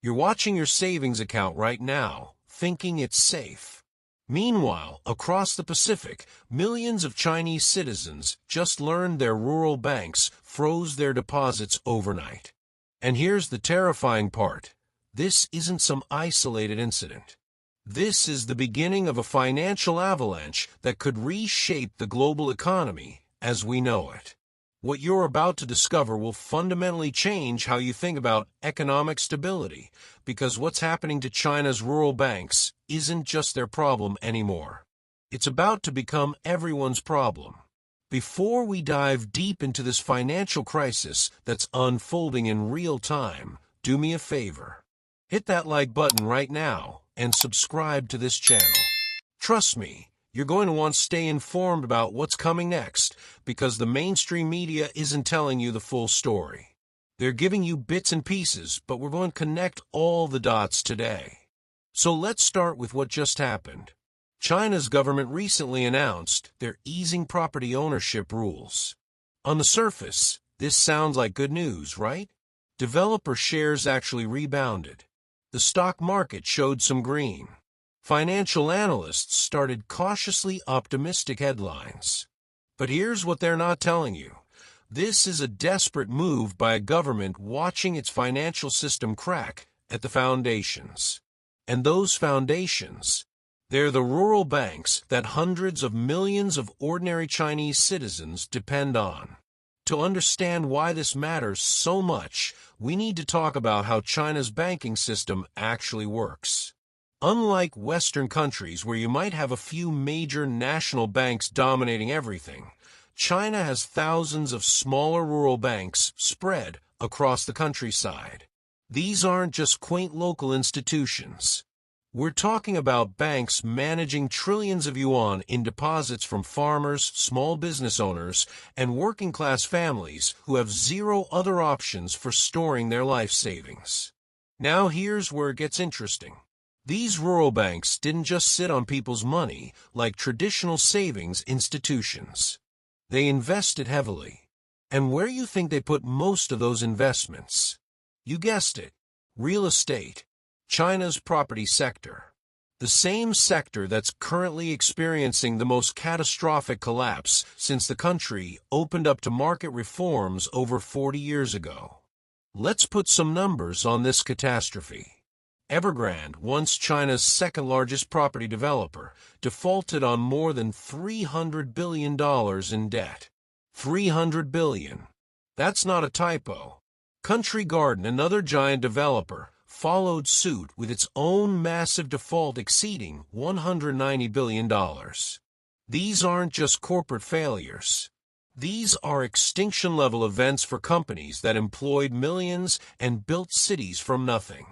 You're watching your savings account right now, thinking it's safe. Meanwhile, across the Pacific, millions of Chinese citizens just learned their rural banks froze their deposits overnight. And here's the terrifying part. This isn't some isolated incident. This is the beginning of a financial avalanche that could reshape the global economy as we know it. What you're about to discover will fundamentally change how you think about economic stability, because what's happening to China's rural banks isn't just their problem anymore. It's about to become everyone's problem. Before we dive deep into this financial crisis that's unfolding in real time, do me a favor. Hit that like button right now and subscribe to this channel. Trust me, you're going to want to stay informed about what's coming next, because the mainstream media isn't telling you the full story. They're giving you bits and pieces, but we're going to connect all the dots today. So let's start with what just happened. China's government recently announced they're easing property ownership rules. On the surface, this sounds like good news, right? Developer shares actually rebounded. The stock market showed some green. Financial analysts started cautiously optimistic headlines. But here's what they're not telling you. This is a desperate move by a government watching its financial system crack at the foundations. And those foundations, they're the rural banks that hundreds of millions of ordinary Chinese citizens depend on. To understand why this matters so much, we need to talk about how China's banking system actually works. Unlike Western countries where you might have a few major national banks dominating everything, China has thousands of smaller rural banks spread across the countryside. These aren't just quaint local institutions. We're talking about banks managing trillions of yuan in deposits from farmers, small business owners, and working-class families who have zero other options for storing their life savings. Now here's where it gets interesting. These rural banks didn't just sit on people's money like traditional savings institutions. They invested heavily. And where you think they put most of those investments? You guessed it, real estate. China's property sector. The same sector that's currently experiencing the most catastrophic collapse since the country opened up to market reforms over 40 years ago. Let's put some numbers on this catastrophe. Evergrande, once China's second-largest property developer, defaulted on more than $300 billion in debt. $300 billion. That's not a typo. Country Garden, another giant developer, followed suit with its own massive default exceeding $190 billion. These aren't just corporate failures. These are extinction-level events for companies that employed millions and built cities from nothing.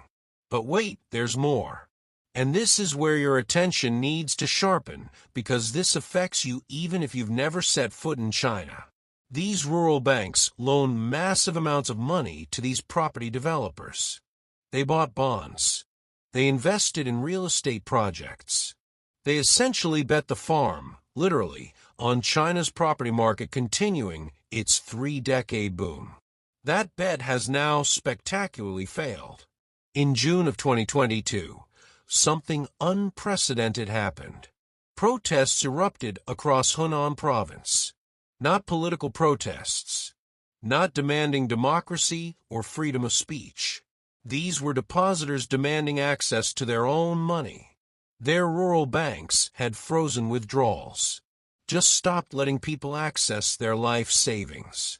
But wait, there's more. And this is where your attention needs to sharpen, because this affects you even if you've never set foot in China. These rural banks loan massive amounts of money to these property developers. They bought bonds. They invested in real estate projects. They essentially bet the farm, literally, on China's property market continuing its 3-decade boom. That bet has now spectacularly failed. In June of 2022, something unprecedented happened. Protests erupted across Hunan province. Not political protests. Not demanding democracy or freedom of speech. These were depositors demanding access to their own money. Their rural banks had frozen withdrawals. Just stopped letting people access their life savings.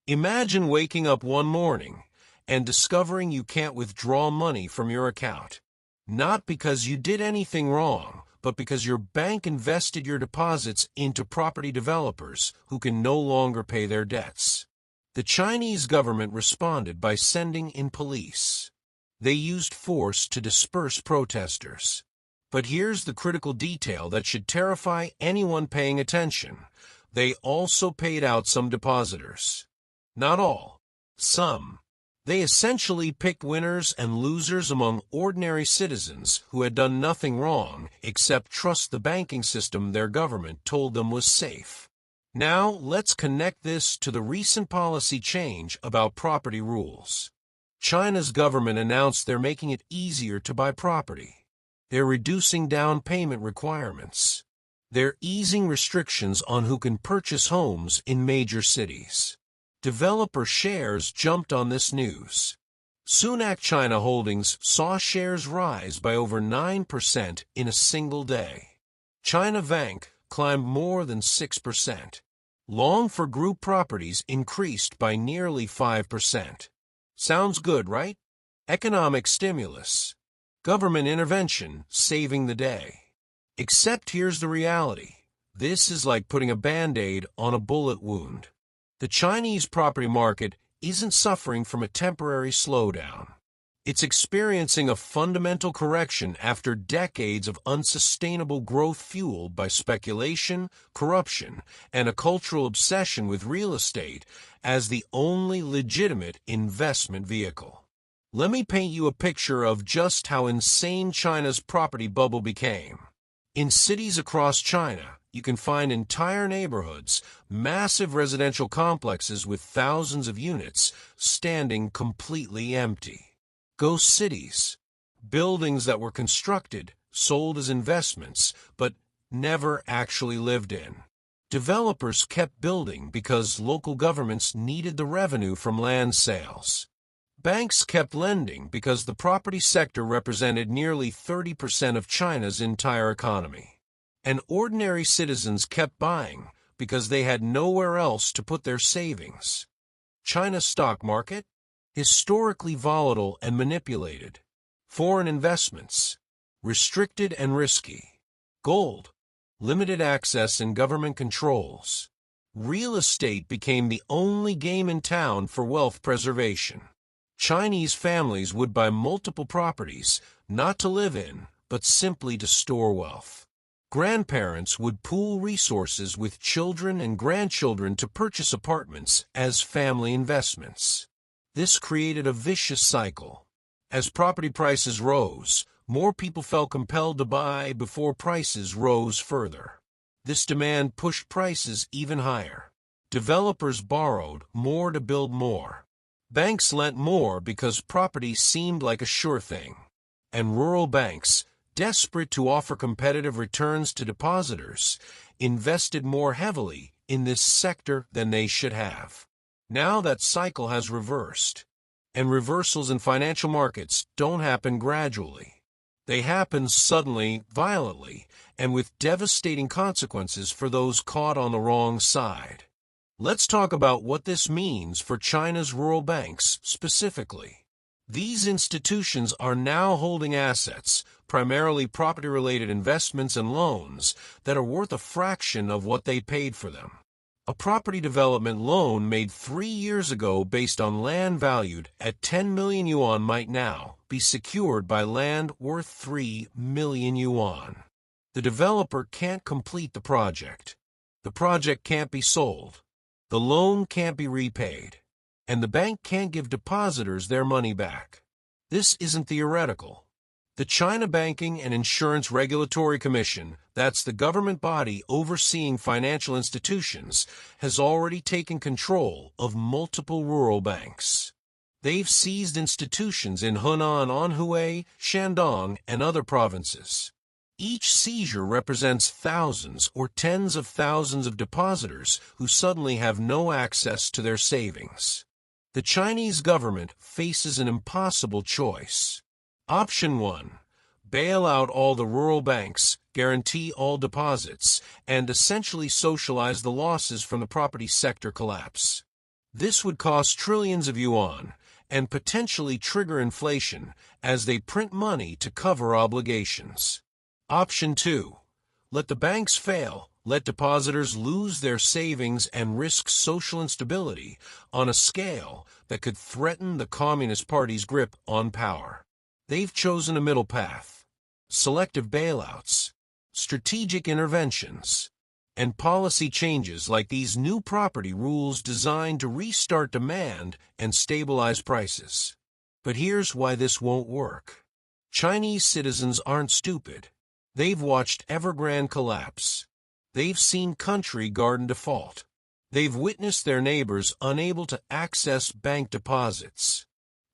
Imagine waking up one morning and discovering you can't withdraw money from your account. Not because you did anything wrong, but because your bank invested your deposits into property developers who can no longer pay their debts. The Chinese government responded by sending in police. They used force to disperse protesters. But here's the critical detail that should terrify anyone paying attention. They also paid out some depositors. Not all. Some. They essentially picked winners and losers among ordinary citizens who had done nothing wrong except trust the banking system their government told them was safe. Now, let's connect this to the recent policy change about property rules. China's government announced they're making it easier to buy property. They're reducing down payment requirements. They're easing restrictions on who can purchase homes in major cities. Developer shares jumped on this news. Sunac China Holdings saw shares rise by over 9% in a single day. China Vanke climbed more than 6%. Long for group properties increased by nearly 5%. Sounds good, right? Economic stimulus. Government intervention saving the day. Except here's the reality. This is like putting a Band-Aid on a bullet wound. The Chinese property market isn't suffering from a temporary slowdown. It's experiencing a fundamental correction after decades of unsustainable growth fueled by speculation, corruption, and a cultural obsession with real estate as the only legitimate investment vehicle. Let me paint you a picture of just how insane China's property bubble became. In cities across China, you can find entire neighborhoods, massive residential complexes with thousands of units standing completely empty. Ghost cities, buildings that were constructed, sold as investments, but never actually lived in. Developers kept building because local governments needed the revenue from land sales. Banks kept lending because the property sector represented nearly 30% of China's entire economy. And ordinary citizens kept buying because they had nowhere else to put their savings. China's stock market? Historically volatile and manipulated. Foreign investments? Restricted and risky. Gold? Limited access and government controls. Real estate became the only game in town for wealth preservation. Chinese families would buy multiple properties, not to live in, but simply to store wealth. Grandparents would pool resources with children and grandchildren to purchase apartments as family investments. This created a vicious cycle. As property prices rose, more people felt compelled to buy before prices rose further. This demand pushed prices even higher. Developers borrowed more to build more. Banks lent more because property seemed like a sure thing. And rural banks, desperate to offer competitive returns to depositors, invested more heavily in this sector than they should have. Now that cycle has reversed. And reversals in financial markets don't happen gradually. They happen suddenly, violently, and with devastating consequences for those caught on the wrong side. Let's talk about what this means for China's rural banks specifically. These institutions are now holding assets, primarily property-related investments and loans, that are worth a fraction of what they paid for them. A property development loan made 3 years ago based on land valued at 10 million yuan might now be secured by land worth 3 million yuan. The developer can't complete the project. The project can't be sold. The loan can't be repaid. And the bank can't give depositors their money back. This isn't theoretical. The China Banking and Insurance Regulatory Commission, that's the government body overseeing financial institutions, has already taken control of multiple rural banks. They've seized institutions in Hunan, Anhui, Shandong, and other provinces. Each seizure represents thousands or tens of thousands of depositors who suddenly have no access to their savings. The Chinese government faces an impossible choice. Option 1. Bail out all the rural banks, guarantee all deposits, and essentially socialize the losses from the property sector collapse. This would cost trillions of yuan and potentially trigger inflation as they print money to cover obligations. Option 2. Let the banks fail, let depositors lose their savings and risk social instability on a scale that could threaten the Communist Party's grip on power. They've chosen a middle path. Selective bailouts, strategic interventions, and policy changes like these new property rules designed to restart demand and stabilize prices. But here's why this won't work. Chinese citizens aren't stupid. They've watched Evergrande collapse. They've seen Country Garden default. They've witnessed their neighbors unable to access bank deposits.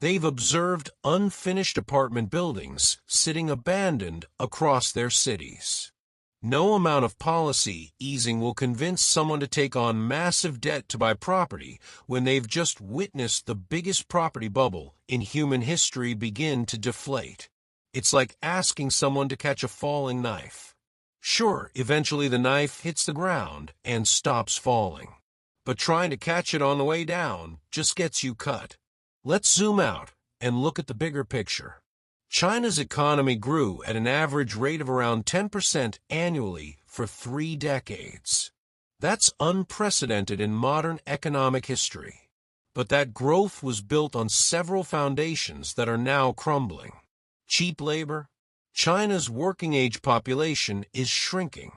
They've observed unfinished apartment buildings sitting abandoned across their cities. No amount of policy easing will convince someone to take on massive debt to buy property when they've just witnessed the biggest property bubble in human history begin to deflate. It's like asking someone to catch a falling knife. Sure, eventually the knife hits the ground and stops falling. But trying to catch it on the way down just gets you cut. Let's zoom out and look at the bigger picture. China's economy grew at an average rate of around 10% annually for 3 decades. That's unprecedented in modern economic history. But that growth was built on several foundations that are now crumbling. Cheap labor. China's working-age population is shrinking.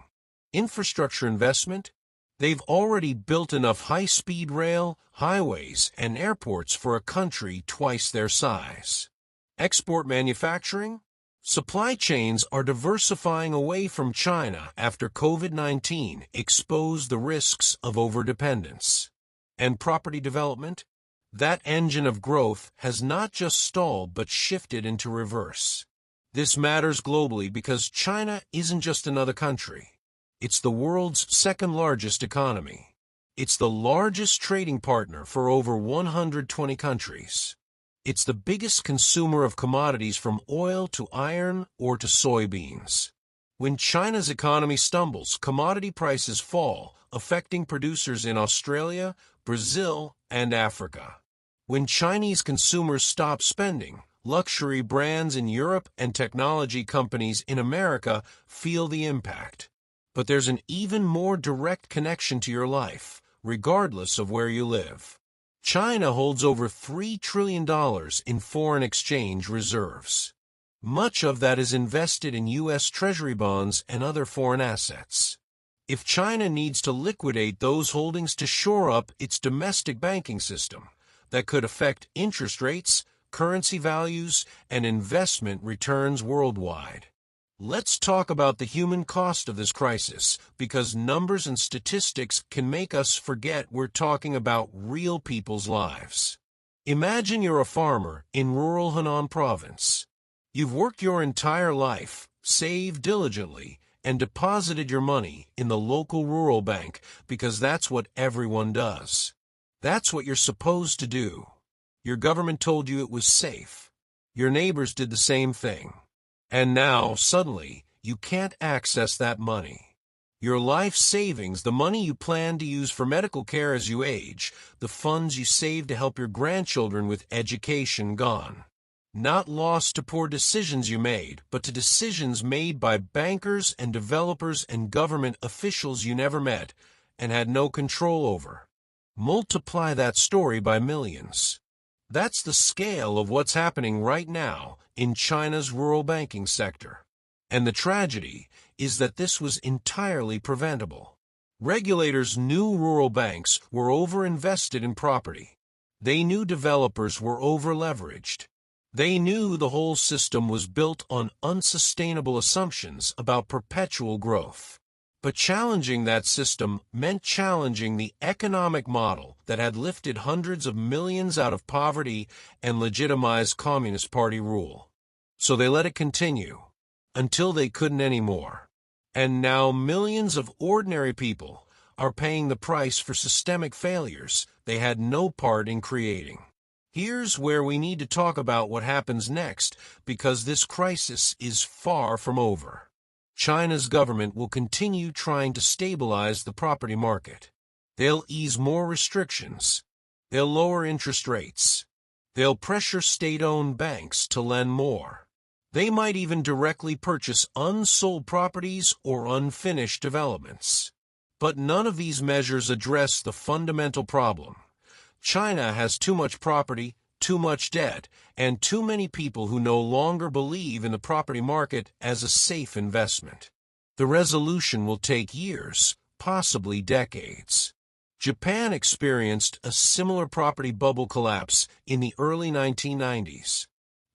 Infrastructure investment. They've already built enough high-speed rail, highways, and airports for a country twice their size. Export manufacturing. Supply chains are diversifying away from China after COVID-19 exposed the risks of overdependence. And property development? That engine of growth has not just stalled but shifted into reverse. This matters globally because China isn't just another country. It's the world's second-largest economy. It's the largest trading partner for over 120 countries. It's the biggest consumer of commodities from oil to iron or to soybeans. When China's economy stumbles, commodity prices fall, affecting producers in Australia, Brazil, and Africa. When Chinese consumers stop spending, luxury brands in Europe and technology companies in America feel the impact. But there's an even more direct connection to your life, regardless of where you live. China holds over $3 trillion in foreign exchange reserves. Much of that is invested in U.S. Treasury bonds and other foreign assets. If China needs to liquidate those holdings to shore up its domestic banking system, that could affect interest rates, currency values, and investment returns worldwide. Let's talk about the human cost of this crisis, because numbers and statistics can make us forget we're talking about real people's lives. Imagine you're a farmer in rural Henan province. You've worked your entire life, saved diligently, and deposited your money in the local rural bank because that's what everyone does. That's what you're supposed to do. Your government told you it was safe. Your neighbors did the same thing. And now, suddenly, you can't access that money. Your life savings, the money you plan to use for medical care as you age, the funds you saved to help your grandchildren with education, gone. Not lost to poor decisions you made, but to decisions made by bankers and developers and government officials you never met and had no control over. Multiply that story by millions. That's the scale of what's happening right now in China's rural banking sector. And the tragedy is that this was entirely preventable. Regulators knew rural banks were overinvested in property. They knew developers were over-leveraged. They knew the whole system was built on unsustainable assumptions about perpetual growth. But challenging that system meant challenging the economic model that had lifted hundreds of millions out of poverty and legitimized Communist Party rule. So they let it continue, until they couldn't anymore. And now millions of ordinary people are paying the price for systemic failures they had no part in creating. Here's where we need to talk about what happens next, because this crisis is far from over. China's government will continue trying to stabilize the property market. They'll ease more restrictions. They'll lower interest rates. They'll pressure state-owned banks to lend more. They might even directly purchase unsold properties or unfinished developments. But none of these measures address the fundamental problem. China has too much property, too much debt, and too many people who no longer believe in the property market as a safe investment. The resolution will take years, possibly decades. Japan experienced a similar property bubble collapse in the early 1990s.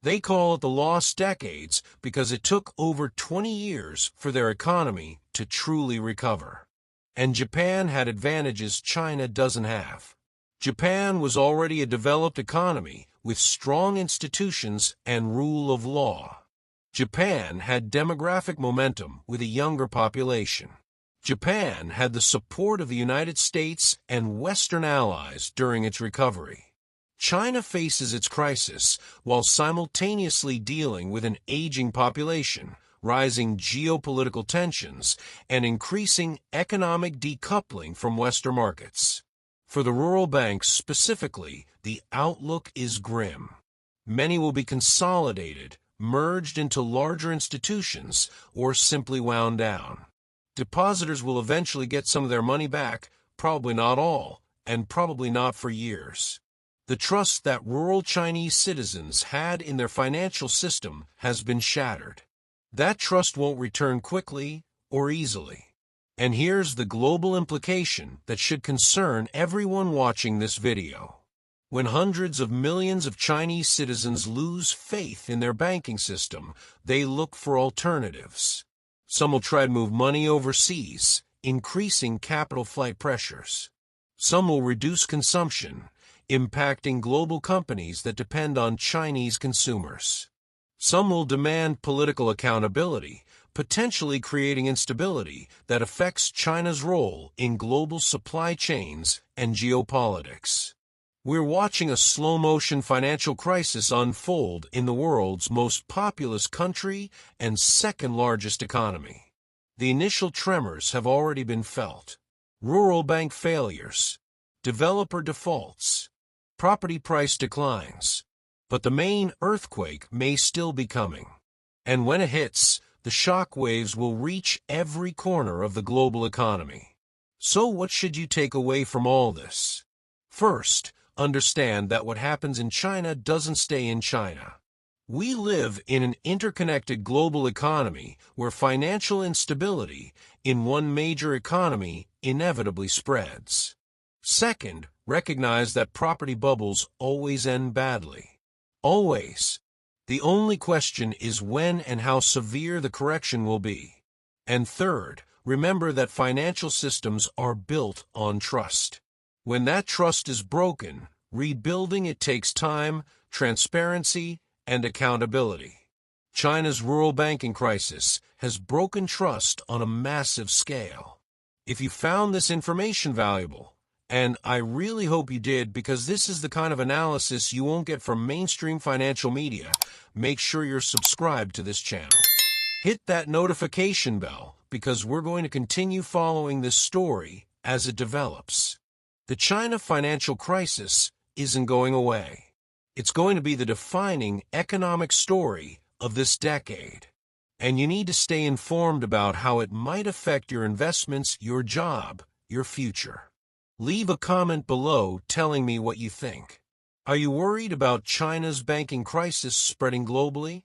They call it the lost decades because it took over 20 years for their economy to truly recover. And Japan had advantages China doesn't have. Japan was already a developed economy with strong institutions and rule of law. Japan had demographic momentum with a younger population. Japan had the support of the United States and Western allies during its recovery. China faces its crisis while simultaneously dealing with an aging population, rising geopolitical tensions, and increasing economic decoupling from Western markets. For the rural banks specifically, the outlook is grim. Many will be consolidated, merged into larger institutions, or simply wound down. Depositors will eventually get some of their money back, probably not all, and probably not for years. The trust that rural Chinese citizens had in their financial system has been shattered. That trust won't return quickly or easily. And here's the global implication that should concern everyone watching this video. When hundreds of millions of Chinese citizens lose faith in their banking system, they look for alternatives. Some will try to move money overseas, increasing capital flight pressures. Some will reduce consumption, impacting global companies that depend on Chinese consumers. Some will demand political accountability, potentially creating instability that affects China's role in global supply chains and geopolitics. We're watching a slow-motion financial crisis unfold in the world's most populous country and second-largest economy. The initial tremors have already been felt. Rural bank failures, developer defaults, property price declines. But the main earthquake may still be coming. And when it hits, the shockwaves will reach every corner of the global economy. So what should you take away from all this? First, understand that what happens in China doesn't stay in China. We live in an interconnected global economy where financial instability in one major economy inevitably spreads. Second, recognize that property bubbles always end badly. Always. The only question is when and how severe the correction will be. And third, remember that financial systems are built on trust. When that trust is broken, rebuilding it takes time, transparency, and accountability. China's rural banking crisis has broken trust on a massive scale. If you found this information valuable, and I really hope you did because this is the kind of analysis you won't get from mainstream financial media, make sure you're subscribed to this channel. Hit that notification bell because we're going to continue following this story as it develops. The China financial crisis isn't going away. It's going to be the defining economic story of this decade. And you need to stay informed about how it might affect your investments, your job, your future. Leave a comment below telling me what you think. Are you worried about China's banking crisis spreading globally?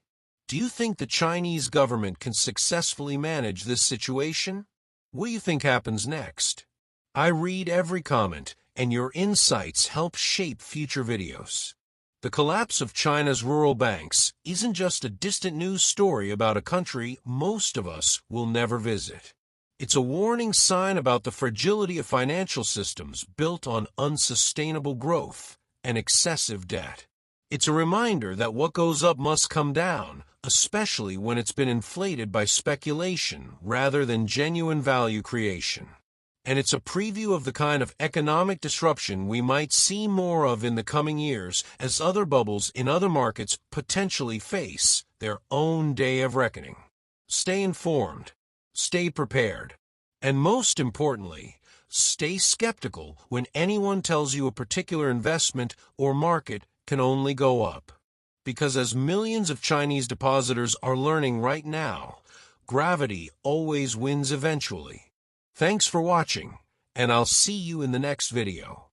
Do you think the Chinese government can successfully manage this situation? What do you think happens next? I read every comment, and your insights help shape future videos. The collapse of China's rural banks isn't just a distant news story about a country most of us will never visit. It's a warning sign about the fragility of financial systems built on unsustainable growth and excessive debt. It's a reminder that what goes up must come down, especially when it's been inflated by speculation rather than genuine value creation. And it's a preview of the kind of economic disruption we might see more of in the coming years as other bubbles in other markets potentially face their own day of reckoning. Stay informed, stay prepared, and most importantly, stay skeptical when anyone tells you a particular investment or market can only go up. Because as millions of Chinese depositors are learning right now, gravity always wins eventually. Thanks for watching, and I'll see you in the next video.